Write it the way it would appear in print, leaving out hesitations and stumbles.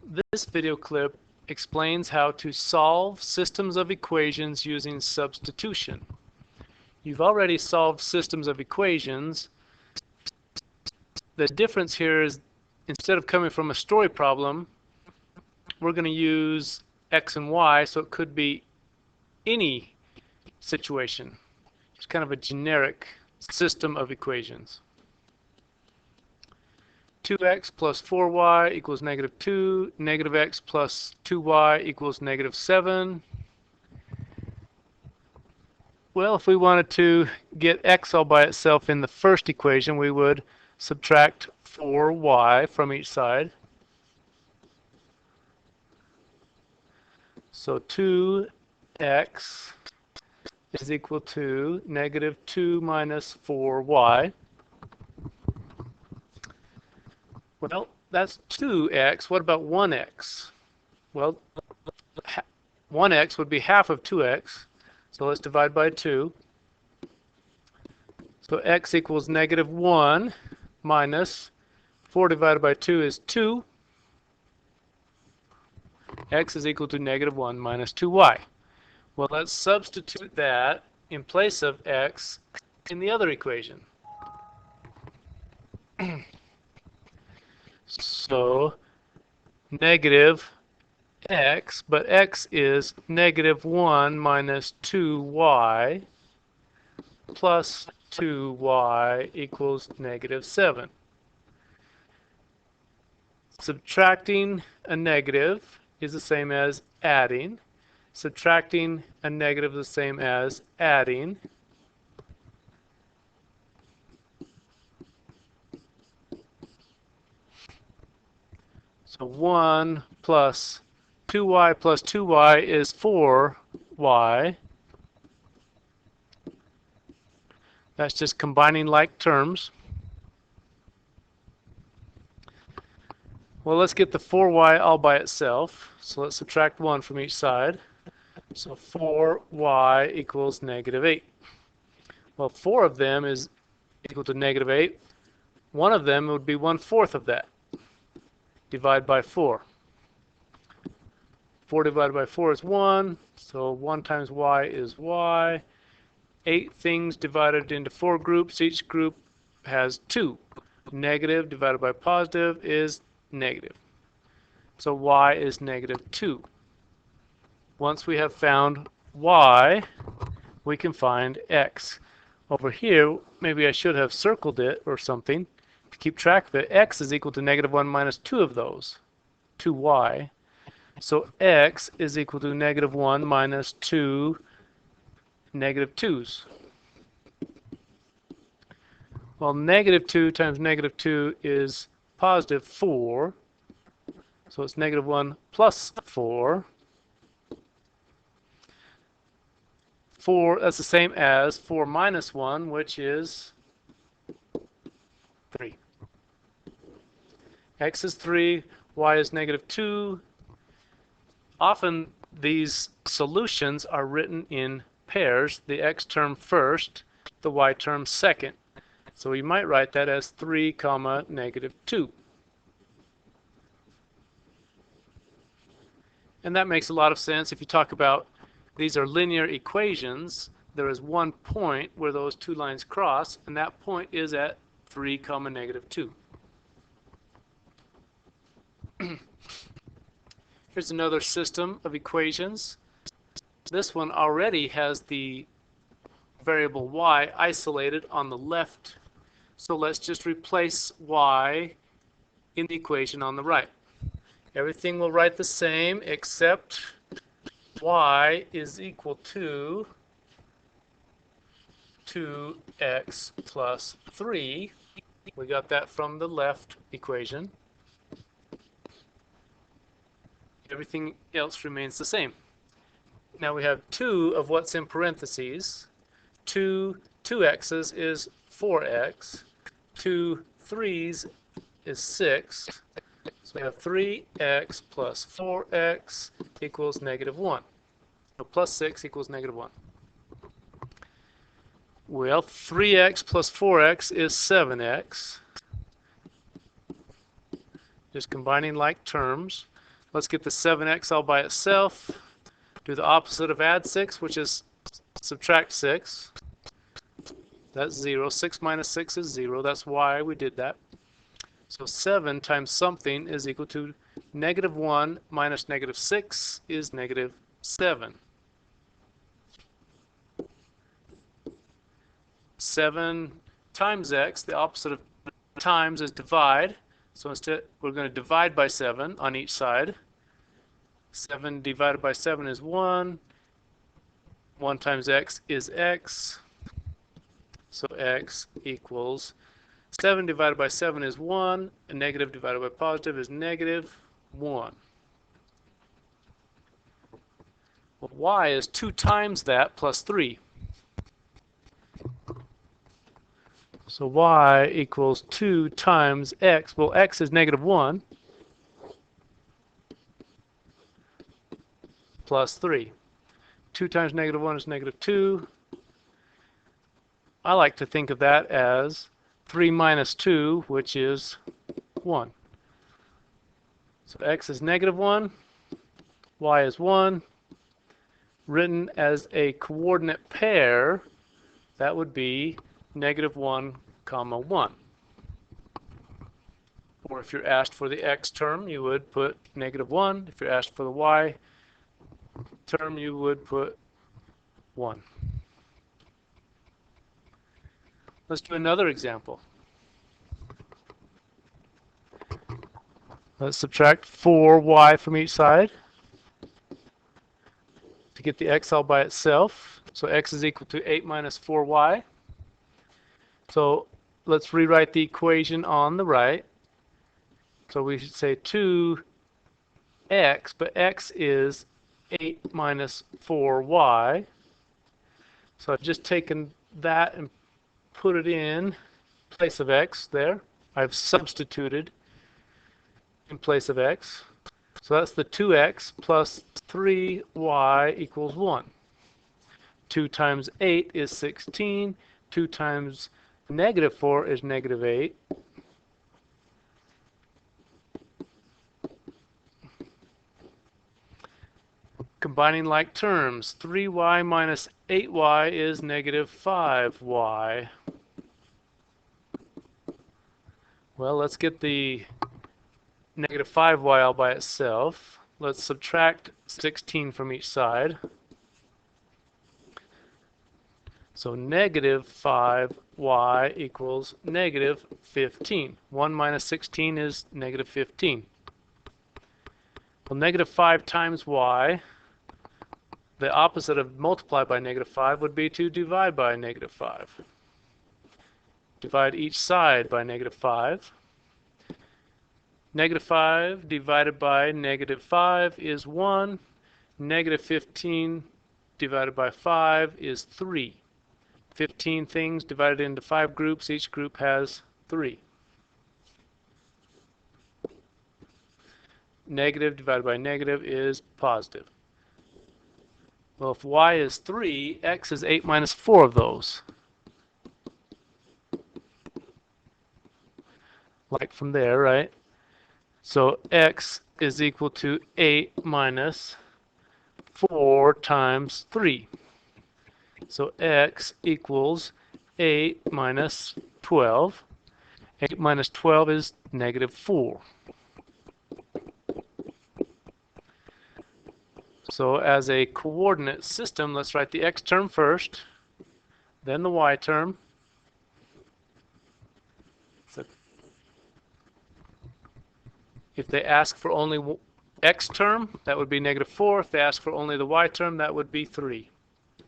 This video clip explains how to solve systems of equations using substitution. You've already solved systems of equations. The difference here is instead of coming from a story problem, we're going to use x and y, so it could be any situation. It's kind of a generic system of equations. 2x plus 4y equals negative 2. Negative x plus 2y equals negative 7. Well, if we wanted to get x all by itself in the first equation, we would subtract 4y from each side. So 2x is equal to negative 2 minus 4y. Well, that's 2x. What about 1x? Well, 1x would be half of 2x. So let's divide by 2. So x equals negative 1 minus 4 divided by 2 is 2. X is equal to negative 1 minus 2y. Well, let's substitute that in place of x in the other equation. So negative x, but x is negative 1 minus 2y plus 2y equals negative 7. Subtracting a negative is the same as adding. Subtracting a negative is the same as adding. So 1 plus 2y is 4y. That's just combining like terms. Well, let's get the 4y all by itself. So let's subtract 1 from each side. So 4y equals negative 8. Well, 4 of them is equal to negative 8. One of them would be 1/4 of that. Divide by 4. 4 divided by 4 is 1. So 1 times y is y. 8 things divided into 4 groups. Each group has 2. Negative divided by positive is negative. So y is negative 2. Once we have found y, we can find x. Over here, maybe I should have circled it or something to keep track of it. X is equal to negative 1 minus 2 of those, 2y. So x is equal to negative 1 minus 2 negative 2's. Well, negative 2 times negative 2 is positive 4. So it's negative 1 plus 4. 4, that's the same as 4 minus 1, which is 3. X is 3, y is negative 2. Often these solutions are written in pairs, the x term first, the y term second. So we might write that as 3 comma negative 2. And that makes a lot of sense if you talk about these are linear equations. There is one point where those two lines cross, and that point is at 3 comma negative 2. Here's another system of equations. This one already has the variable y isolated on the left. So let's just replace y in the equation on the right. Everything will write the same except y is equal to 2x plus 3. We got that from the left equation. Everything else remains the same. Now we have 2 of what's in parentheses. 2x's is 4x. 2 3's is 6. So we have 3x plus 4x equals negative 1. So plus 6 equals negative 1. Well, 3x plus 4x is 7x. Just combining like terms. Let's get the 7x all by itself. Do the opposite of add 6, which is subtract 6. That's 0. 6 minus 6 is 0. That's why we did that. So 7 times something is equal to negative 1 minus negative 6 is negative 7. 7 times x, the opposite of times is divide. So instead, we're going to divide by 7 on each side. 7 divided by 7 is 1. 1 times x is x. So x equals 7 divided by 7 is 1. And negative divided by positive is negative 1. Well, y is 2 times that plus 3. So y equals 2 times x. Well, x is negative 1 plus 3. 2 times negative 1 is negative 2. I like to think of that as 3 minus 2, which is 1. So x is negative 1, y is 1. Written as a coordinate pair, that would be negative 1, comma 1. Or if you're asked for the x term, you would put negative 1. If you're asked for the y term, you would put 1. Let's do another example. Let's subtract 4y from each side to get the x all by itself. So x is equal to 8 minus 4y. So let's rewrite the equation on the right. So we should say 2x, but x is 8 minus 4y. So I've just taken that and put it in place of x there. I've substituted in place of x. So that's the 2x plus 3y equals 1. 2 times 8 is 16. 2 times negative 4 is negative 8. Combining like terms, 3y minus 8y is negative 5y. Well, let's get the negative 5y all by itself. Let's subtract 16 from each side. So negative 5y equals negative 15. 1 minus 16 is negative 15. Well, negative 5 times y, the opposite of multiply by negative 5 would be to divide by negative 5. Divide each side by negative 5. Negative 5 divided by negative 5 is 1. Negative 15 divided by 5 is 3. 15 things divided into 5 groups. Each group has 3. Negative divided by negative is positive. Well, if y is 3, x is 8 minus 4 of those. Like from there, right? So x is equal to 8 minus 4 times 3. So x equals 8 minus 12. 8 minus 12 is negative 4. So as a coordinate system, let's write the x term first, then the y term. So if they ask for only x term, that would be negative 4. If they ask for only the y term, that would be 3.